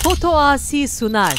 Fotoasi sunar.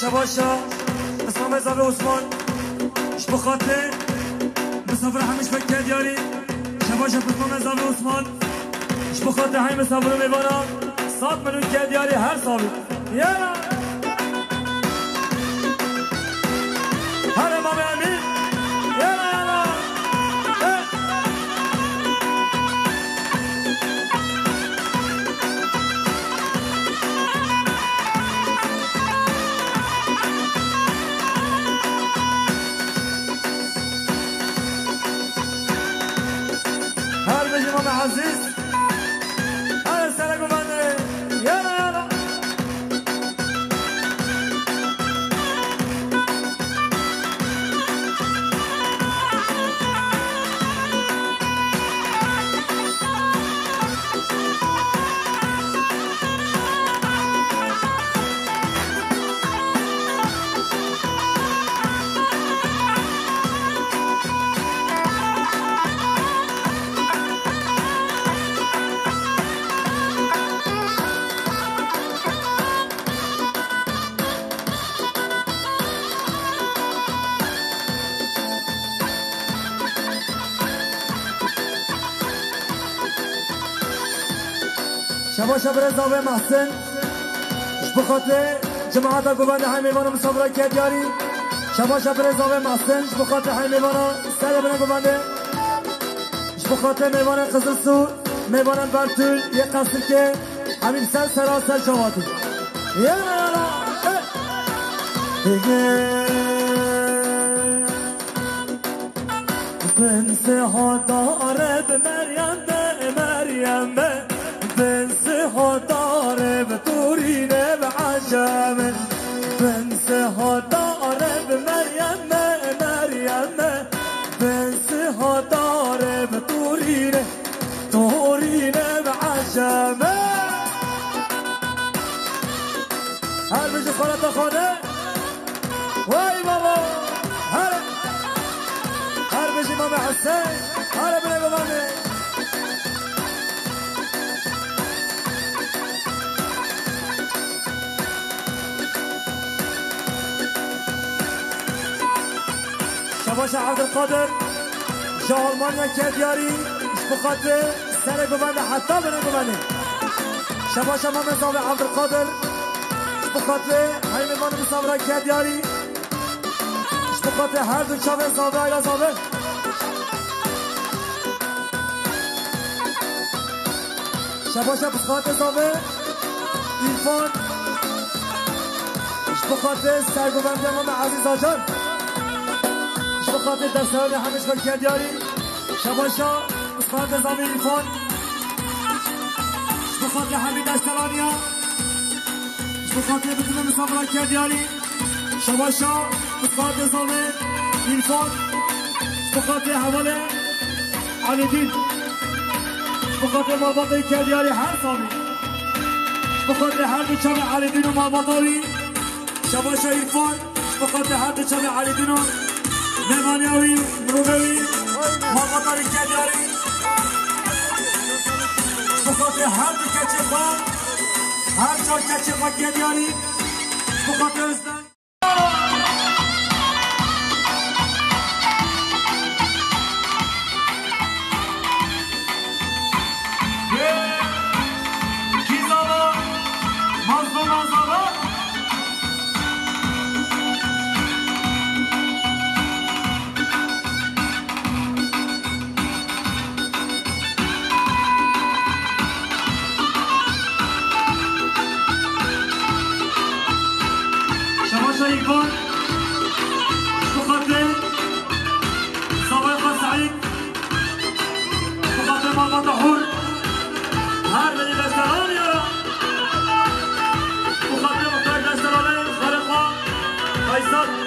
شباشا اسمم زاوی عثمان اش بخاطر مسافر همش فکر دیاری شباشا اسمم زاوی عثمان اش بخاطر همه مسافر میبارم 100 میلیون که دیاری هر سالی یالا هر امام امین یالا یالا هر بجی امام عزیز هر سلام بنده یالا یالا شباشا برزاوه محسن اش بخاطر جماعت گوبنده های میوان مسابقه که دیاری شباشا برزاوه محسن اش بخاطر های میوان سر بنا گوبنده اش بخاطر میوان قزل سو میوان برطول یک قصر که همین سراسر جواتی یالا یالا بنسها داره به مریم به مریم بنسها داره به تورینه به عجمه بنسها داره به مریم به مریم بنسها داره به تورینه تورینه به عجمه هر بجی خانه خانه وای بابا هر بجی مام حسین هر بله بمانه شباش عبدالقادر جا آلمانیا که دیاری اش بخاطر سر گوبنده حتی بنا گوبنده شباش امام زاوی عبدالقادر اش بخاطر های میوان مسابقه که دیاری اش بخاطر هر دو چاوه زاوی ایلا زاوی شباش بخاطر زاوی ایرفان اش بخاطر سر گوبنده امام عزیز آجان بخاطر دستان همش بکر دیاری شباشا بخاطر زاوی ایرفان بخاطر همین دستانیا بخاطر بتونه مسابقه کرد دیاری شباشا بخاطر زاوی ایرفان بخاطر حواله علی دین بخاطر ماباطه کرد دیاری هر سامی بخاطر هر دو چم علی دین و ماباطوی شباشا ایرفان بخاطر هر دو چم علی دین و مهمانیاوی مروبوی محبطاری که دیاری بخاطر هر دو کچه خواه هر چار کچه خواه که دیاری بخاطر ازدن کیزاوا مازدو مازاوا ایکون بخاطر صباح سعید بخاطر محمد حور هر بنی دسترانی بخاطر مختار دسترانی خالقا فیصل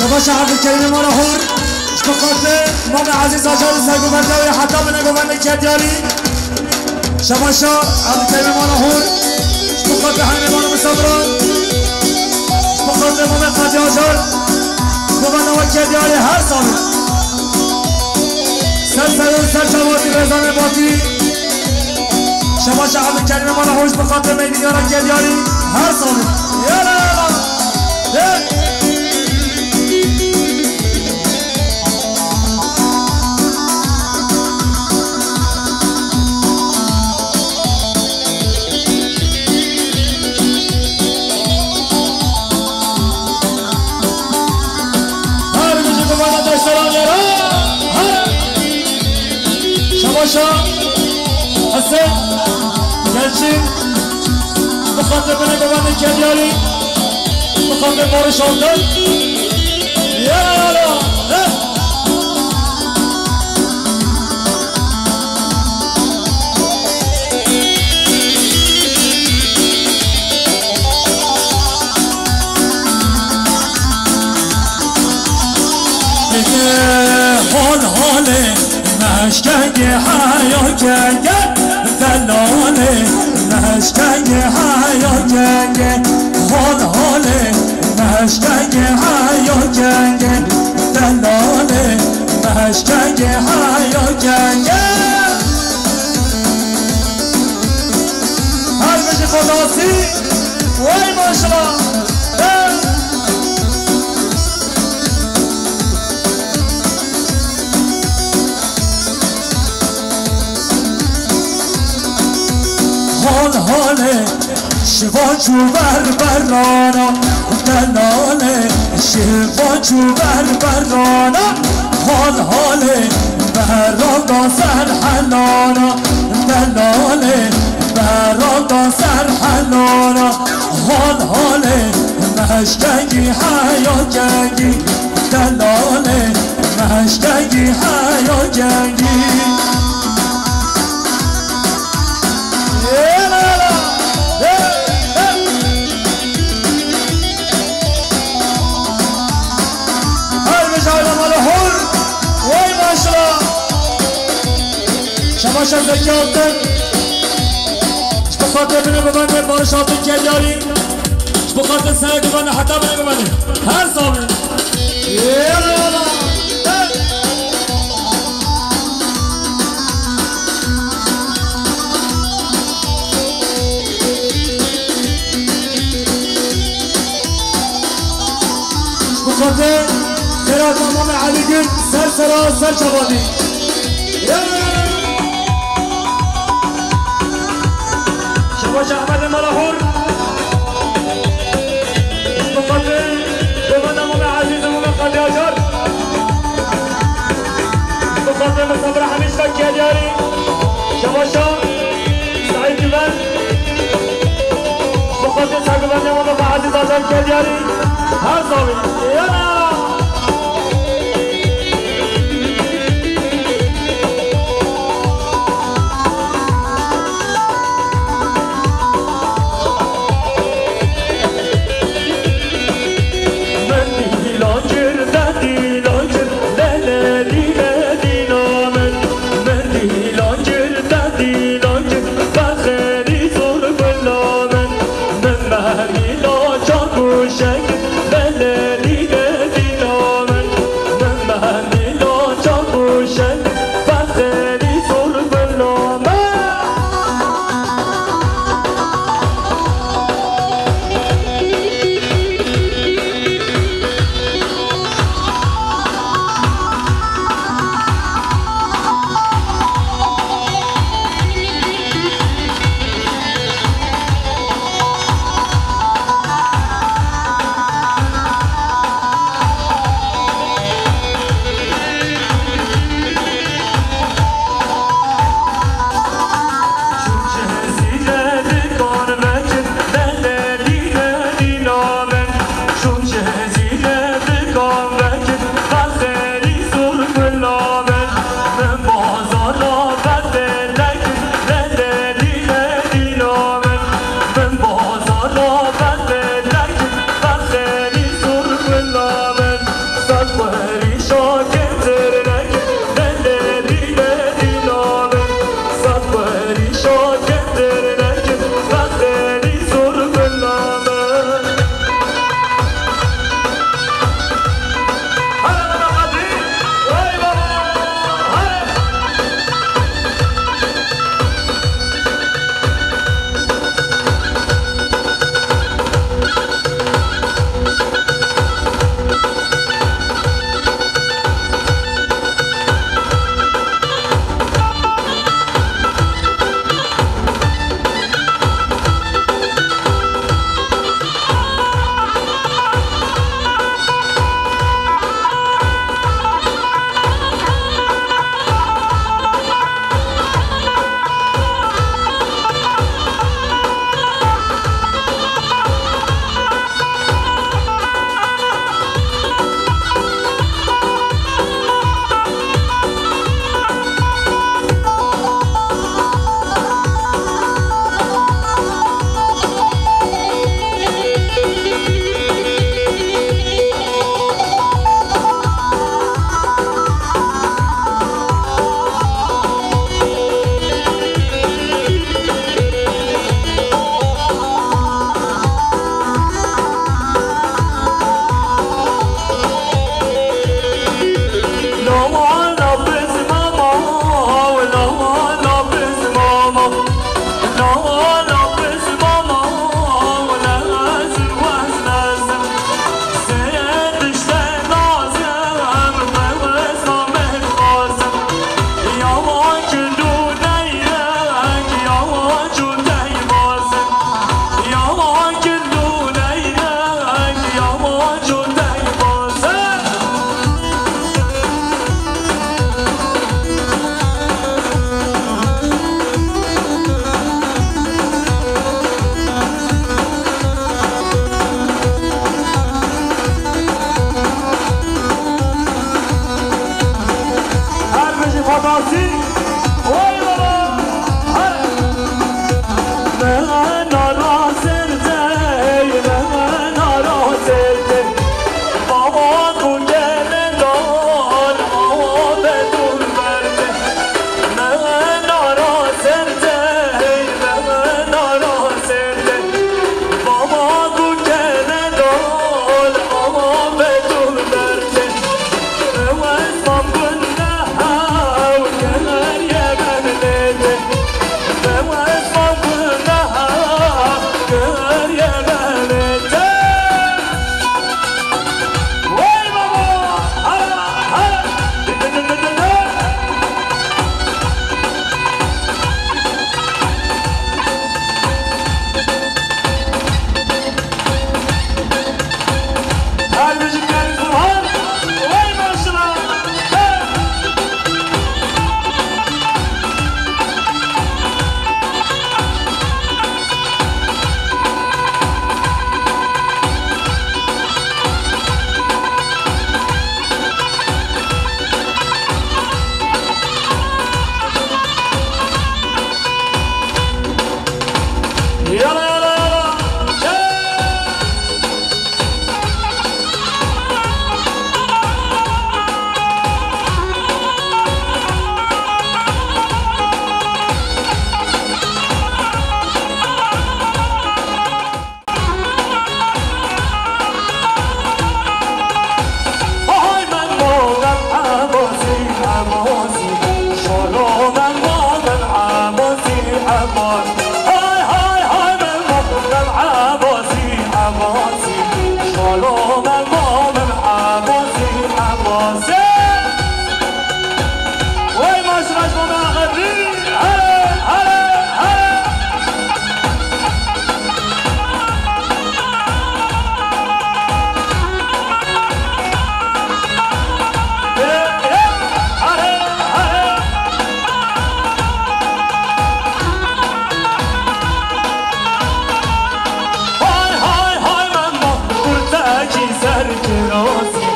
شبا شعب الكريم مالا هور اشتقاته مام عزيز آجار سرگوبنده و حتی بنگوبنده کدیاری شبا شعب الكريم مالا هور اشتقاته همه مالا مصبران اشتقاته مام قدی آجار گوبنده و کدیاری هر سالی سر شواتی رزان باتی شبا شعب الكريم مالا هور اشتقاته میدیارا کدیاری هر سالی یالا یالا شباشا حسین گلچین مخاطب نگوان کدیاری مخاطب بارش آمدن یالا حاله مشکنگ حیا کنگه دلاله مشکنگ حیا کنگه حاله مشکنگ حیا کنگه دلاله مشکنگ حیا کنگه هر بشه خداسی وای ماشالله حاله شفاچو برانا دلاله شفاچو برانا حاله برانا سر حلانا دلاله برانا سر حلانا حاله مشکنگی حیا کنگی دلاله مشکنگی حیا کنگی شباش از دکی آتن شبخاطر بینه ببنده بارش آتن کدیاری شبخاطر سر ببنده حتی بینه ببنده هر سامن یالا شبخاطر خیرات امام علی گل سر چوانی شباش احمد ملاحور مقدم بمن امام عزیز امام قدی آجار مقدم صبر حمیش کدیاری شباشا سعید جبن مقدم سرگوبند امام عزیز آجار کدیاری هر زاوی یالا Shake, شباسی وای بابا من نارازرده من نارازرده بابا گوگل دار آب دور برده من نارازرده من نارازرده بابا گوگل دار آب دور برده واسمم بنده و کنار یه بلده واسمم بنده کنار یه بلده وای بابا هلا هر بجیم یعنی فرهان وای ماشنا يلا يلا يلا هاي من موغم عباسي عباسي شلو من موغم عباسي عباسي هاي هاي هاي من موغم عباسي عباسي شلو من موغم عباسي عباسي وي ما شغلش ما غدي هلا هلا هلا هاي هاي هاي من ما قلتاكي سركراسي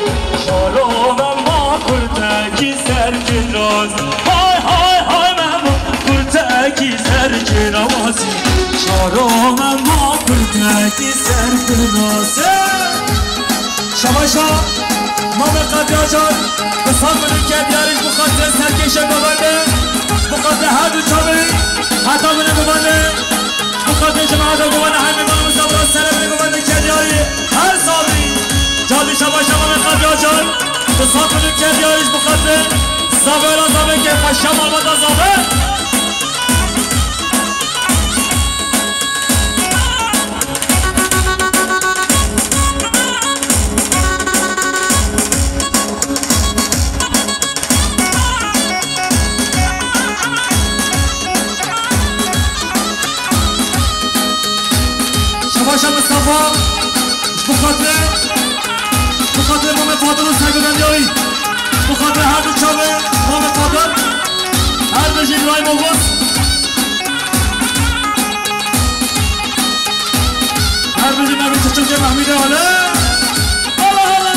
شالو من ما قلتاكي سركراسي هاي هاي هاي من ما قلتاكي سركراسي شالو من ما قلتاكي سركراسي شباشا ما بقدر جان بصاب من کدیارش بخاطر سرکش ببنده بخاطر هر دو چاوی حتی من ببنده بخاطر جماعت ببنده همین من مصابر سر من ببنده کدیاری هر سالی جادی شباشا ما بقدر جان بصاب من کدیارش بخاطر زابر زابر که فشم آمد زابر شباشا مصطفى بخاطر مام فاطر و سرگردندیاری بخاطر هر دو چاوه مام فاطر هر بجی ابراهیم آواز هر بجی نبی چچم که محمید حاله حالا حالا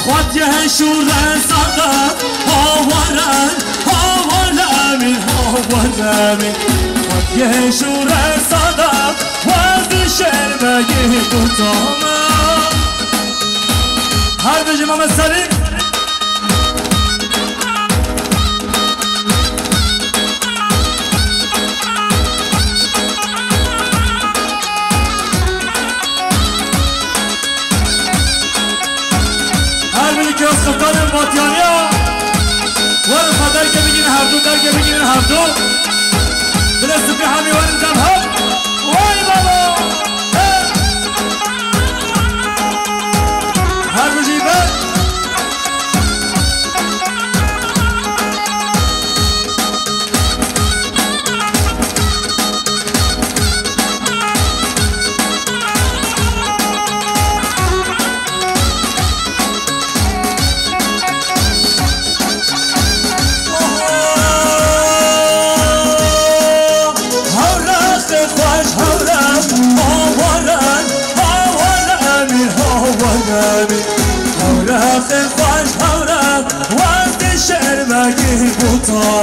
خود یه شور ساده هاورن من هاورن خود یه شور ساده وزد شعر بگی بودم هر بجی محمد سلیم که از خفتان باتیانی ها ورم خدر که بگین هر دو در که بگین هر دو دلست بی همی ورم جمع هم وای بابا هر بجیبه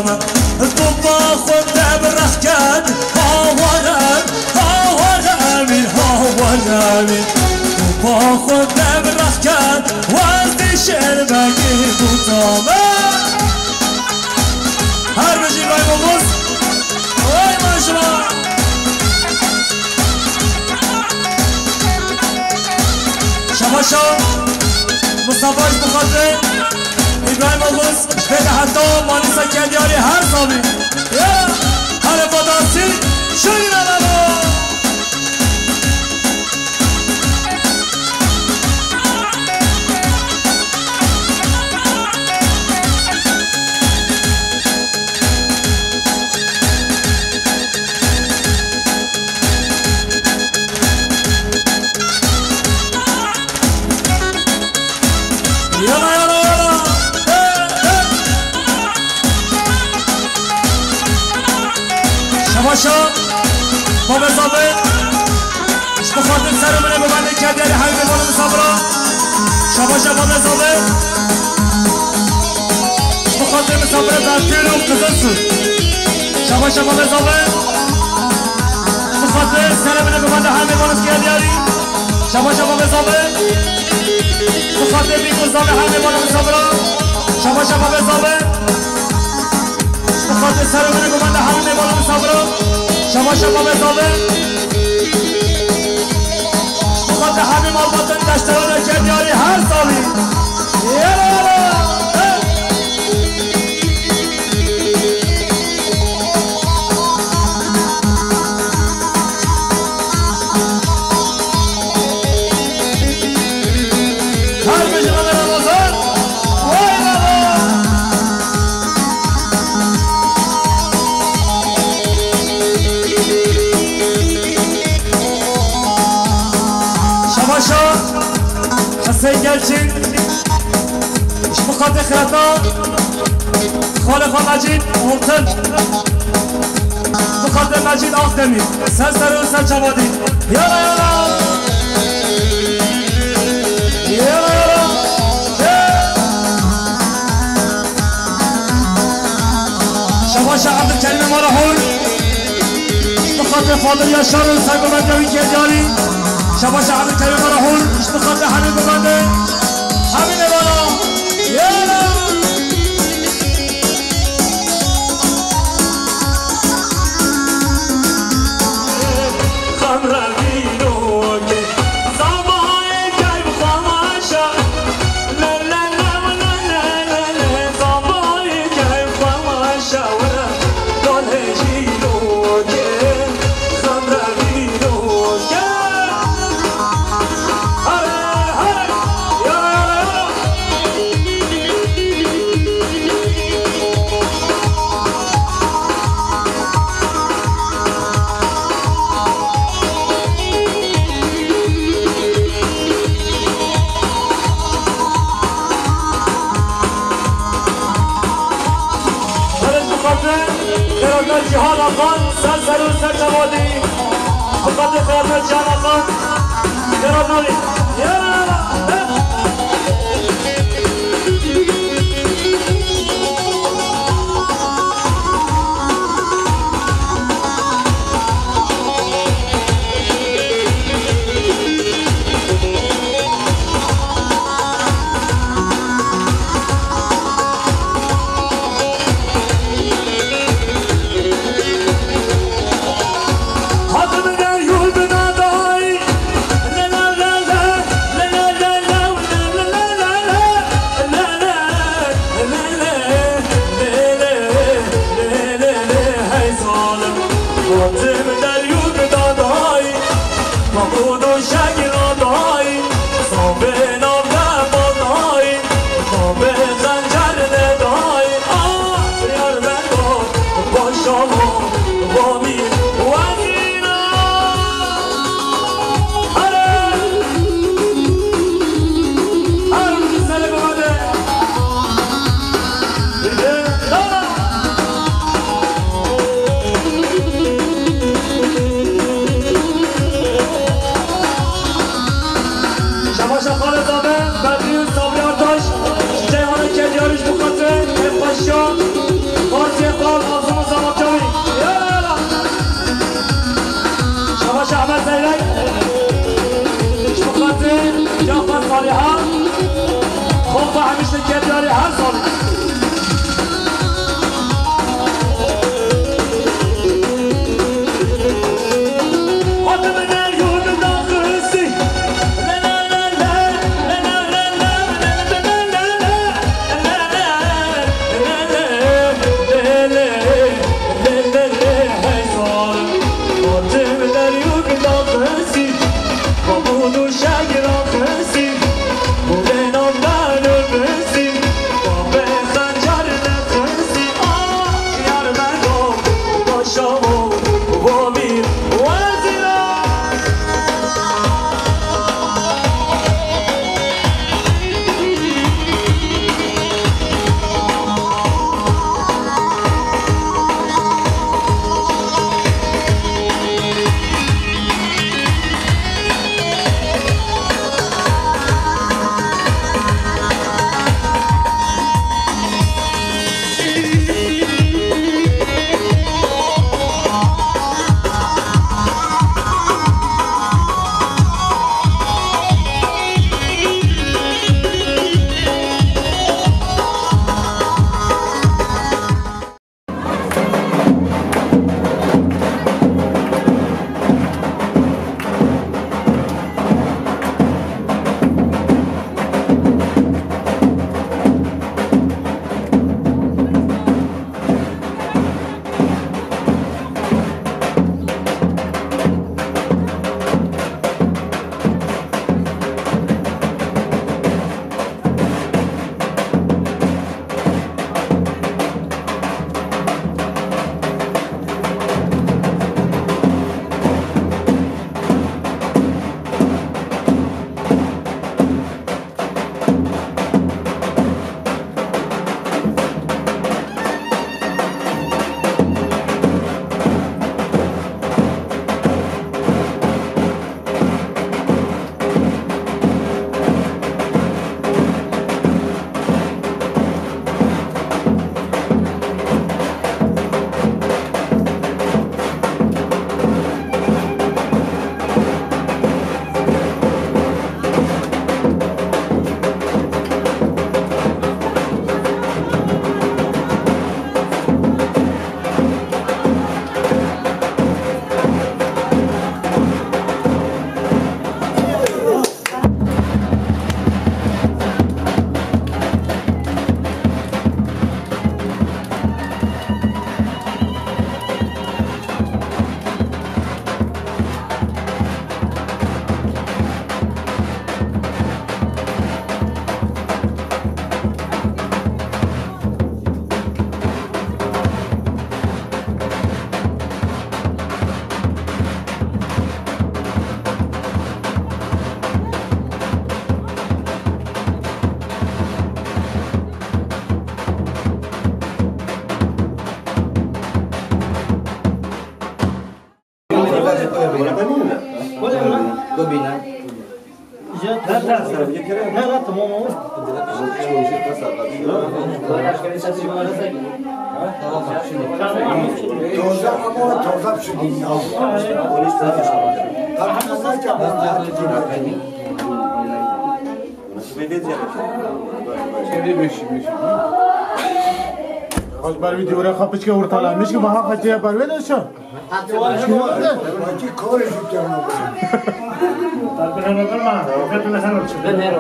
دامه بابا خود برخ کرد هاورم هاورم هاورم بابا خود برخ کرد وزدی شربکی بودامه هر بجی بای بابوز وای من شما شباشا مصطفاش بخاطر ابراهیم آغوز بده حتی مانیسا کدیاری هر صابی هر فاداسی شوی نمانو شباشا بابا زابط اش بخاطر سر منه ببنده کدیاری حبیب بانو مصابرا شباشا بابا زابط اش بخاطر مصابره در تیر و قزنسو شباشا بابا زابط اش بخاطر سر منه ببنده حبیب بانو کدیاری شباشا بابا زابط اش بخاطر بیگون زابط حبیب بانو مصابرا شباشا بابا زابط خاطر سر من گوند همه بالا مصابرا شما شما بزاوه خاطر همه مالباتن دشتران کدیاری هر سالی هر بجنان رمضان وای بابا شباشا حسین گلچین اش بخاطر خیرتا خالقا مجید مورتن بخاطر مجید آخدمی سر سر و سر جوادی یالا یالا یالا یالا شباشا عبدالکریم مارحول بخاطر فاضل یاشار و سرگومندوی کدیاری شباشا عبدالکریم مارحول اش بخاطر همین ببنده همین بالا یالا جهان آقان سر سر و سر جوادی بخاطر خیاطر جهان آقان جناب نوری كداري هرصل خوش بر ویدیو را خواهد که ورطالا میشه که باها خواهد بر ویدیو شو Ki kore şükürler olsun. Tabii ben olmam. Ben de sana çıktım. Ben nerede?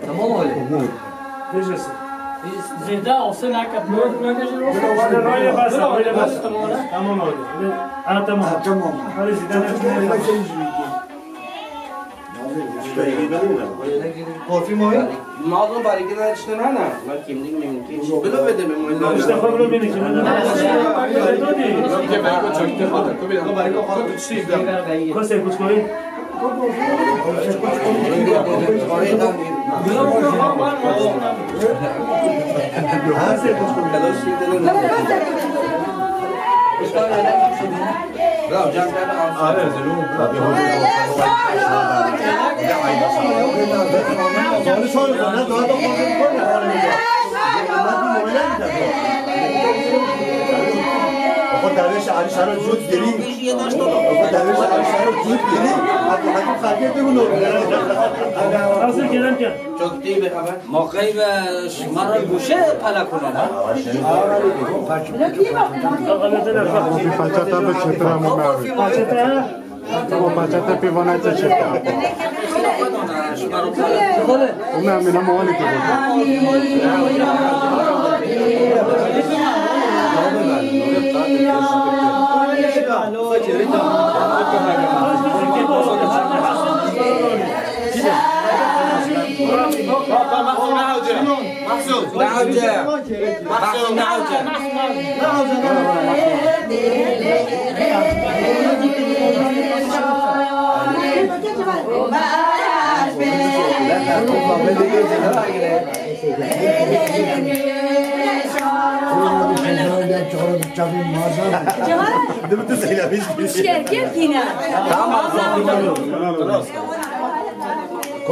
Tamam öyle. Verirsin. Zeyda olsa ne yapıyor? Öyle bas, öyle bas. Tamam öyle. Ha tamam. Tamam. Hadi Zeydan Korfi mi oyun? Mağdur bari ki de işte ne? Ben kimlik mümkün. Bilo ve de memnun. İşte kabul beni kimin? Yok ki ben çok çektim. Bari ko konu tutuştu. Kose kuş koy. درویش علی شهر جود گیری درویش علی شهر جود گیری حتی خرگه بگونو اصل گیرم که چکتی به خبر موقعی به شما را گوشه پلا کنن پاچتا به چطور همون باوی پاچتا پیوانه چه چطور اون همینا موالی که بود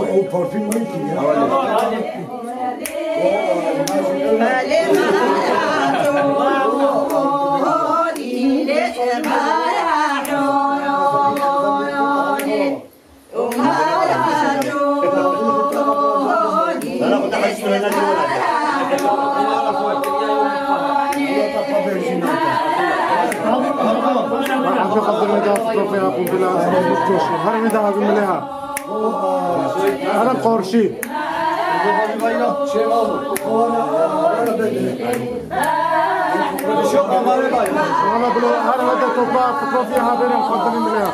او پارفیم مایی که بخاطر میداد پروفیل اپون بلا از مجلس هر میده از ملها هر قرشی شما بلو هر وقت توپا پروفیل ها بریم خاطر ملها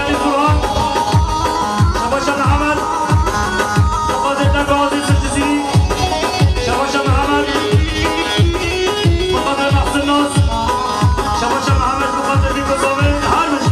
كدياري زوها شباشا محمد مقاتل نقاضي سجزيري شباشا محمد مقاتل محسن ناس شباشا محمد مقاتل دي بزامي هرمش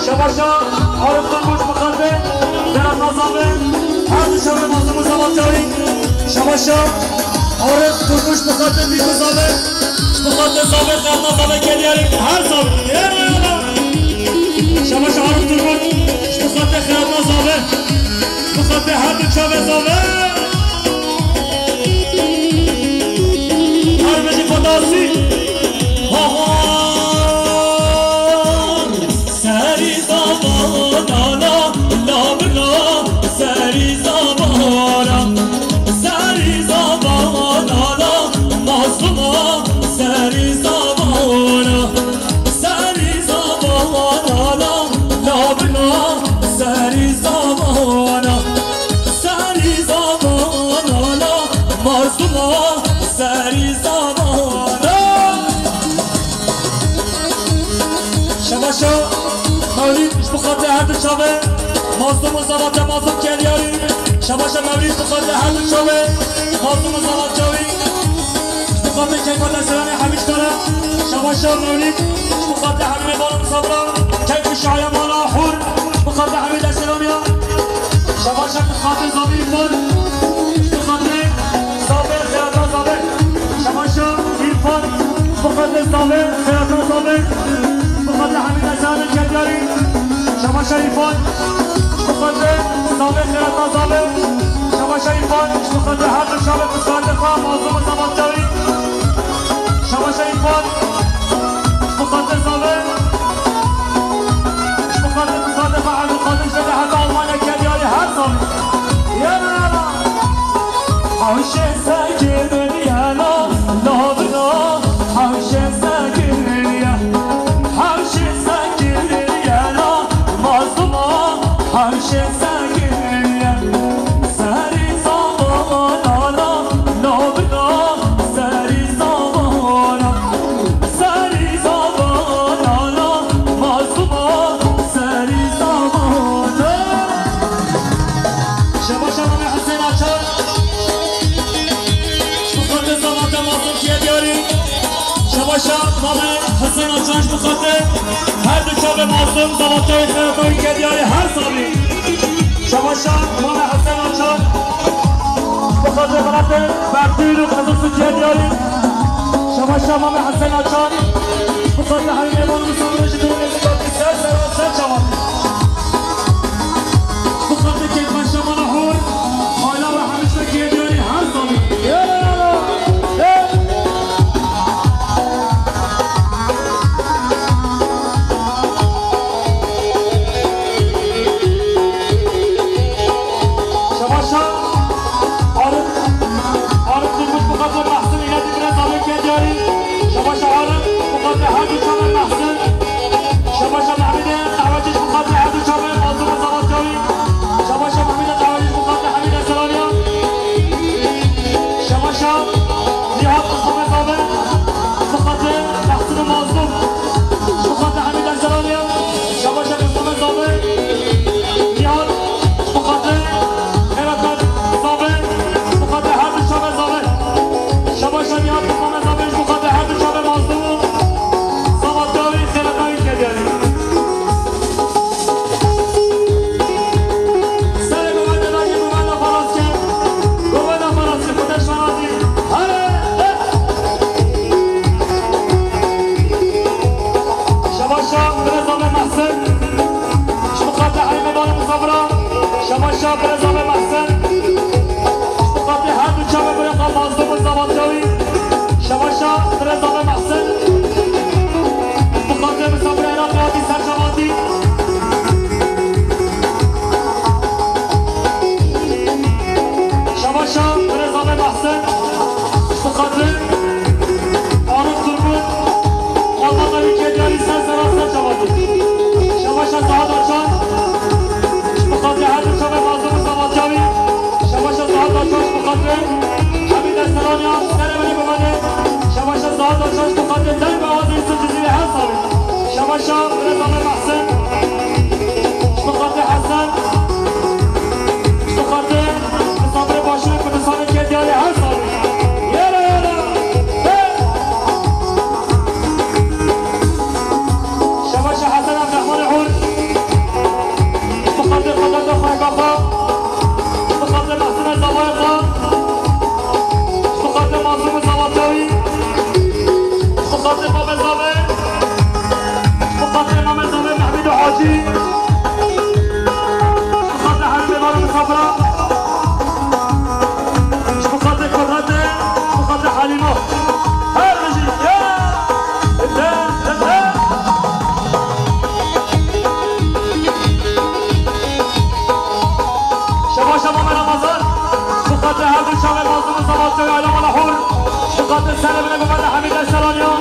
شباشا عارف تنبوش مخاطب درد نظامه هر شب مازم زمان جاری شباشا عارف تنبوش مخاطب بی مزامه مخاطب زامه درد نظامه کلیاری هر زامه شباشا عارف تنبوش مخاطب خیرد نظامه مخاطب هر دو چاوه زامه هر بجی فداسی بخاطر هر دو شبه مازدوم و زباط مازدوم کلیاری شباشا مولید بخاطر هر دو شبه مازدوم و زباط جاوی بخاطر کیفات اسرانی همیش داره شباشا مولید بخاطر همین بارم صبرا کیف شعیم والا حور بخاطر همین اسرانی ها شباشا بخاطر زابی فون بخاطر زابه خیراتا زابه شباشا ایرفان بخاطر زابه خیراتا زابه بخاطر همین اسرانی کلیاری شباشا ایفان بخاطر زابه خیراتا زابه شباشا ایفان بخاطر هر دو شبه بخاطر خواه مازوم و زمان جاوی شباشا ایفان بخاطر زابه بخاطر خواه عبد القادر شده حتی آلمانیا کلیاری هر زابه یالا حوش ساکن یالا لابنا حوش ساکن یالا حوش ساکن یالا مازوما حوش ساکن یالا سری زمان آلا لابنا سری زمان سری زمان آلا مازوما سری زمان شباشا نام حسین آچار بخاطر زمان مازوم کیه دیاری شباشا نام حسین آچارش بخاطر هر دو چاوه مازوم زمانتای خیراتایی که دیاری هر سالی شباشا نام حسین آچار بخاطر بخاطر بردیر و خصوصی که دیاری شباشا نام حسین آچار بخاطر همین ایمان مصابرش دونه نگاهی سر چوان بخاطر که مشتمان حور حالا و همیشه که دیاری هر سالی شباشا محمد محسن بخاطر عارف تربون والمطلبی که دیاری سر سراستر جوادی شباش از زهاد آرچان بخاطر هر دو شب مازم زمان جاوی شباش از زهاد آرچان بخاطر حمید استرانیان سر منی بمانه شباش از زهاد آرچان بخاطر دل به آوازی سجزیل هر سالی شباش رضام محسن بخاطر حسن بخاطر مصابر باشون کردستان که دیاری هر سالی یالا یالا شباش حسن عبدالرحمن حور بخاطر خدمت خواهگاه خواه بخاطر محسن زبای خواه بخاطر معصوم زبادجاوی بخاطر باب زابه بخاطر امام زابه محمید و حاجی بخاطر حرم بار مسافره بخاطر قدرت بخاطر حلیمه هر رجی یا شبا شبا من رمضان بخاطر هر دو شب معصوم زبادجاوی علام الحور بخاطر سر بن محمد حمید اشترانیان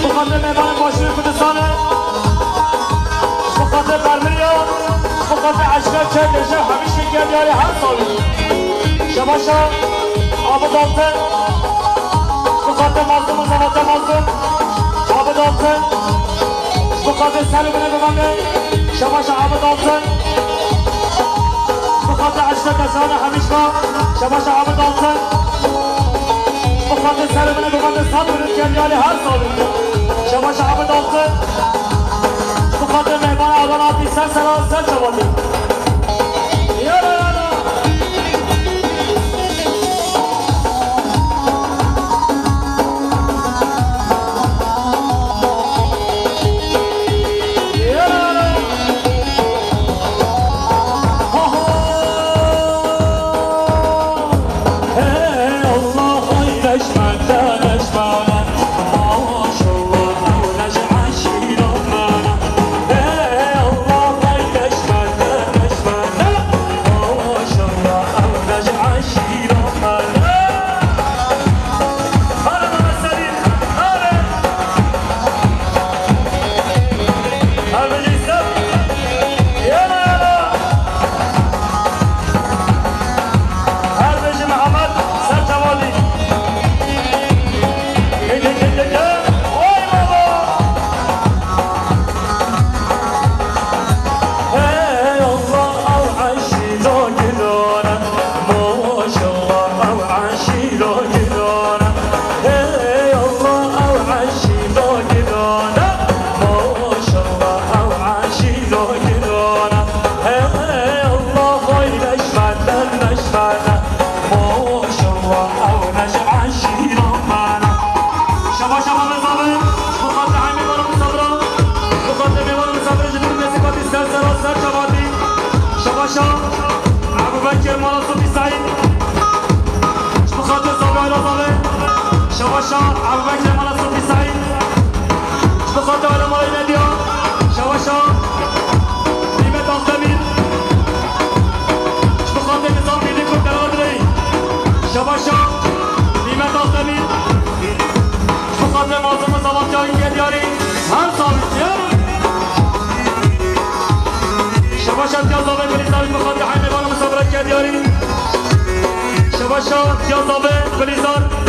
بخاطر میبان باشوی کردستانه بخاطر برمریان بخاطر عشقه چه دشه همیشه که دیاری هر سالی شباشا آب دالتن بخاطر مازم و زمانت مازم آب دالتن بخاطر سر بن محمد شباشا آب دالتن بخاطر عشقه کسان همیشگا شباشا آب دالتن بخاطر سر من بخاطر صد بلند کردیالی هر سالی شباش عبد آلتن بخاطر مهمان آداناتی سر شبالی یالا یالا شباشا یا زابه بلیزار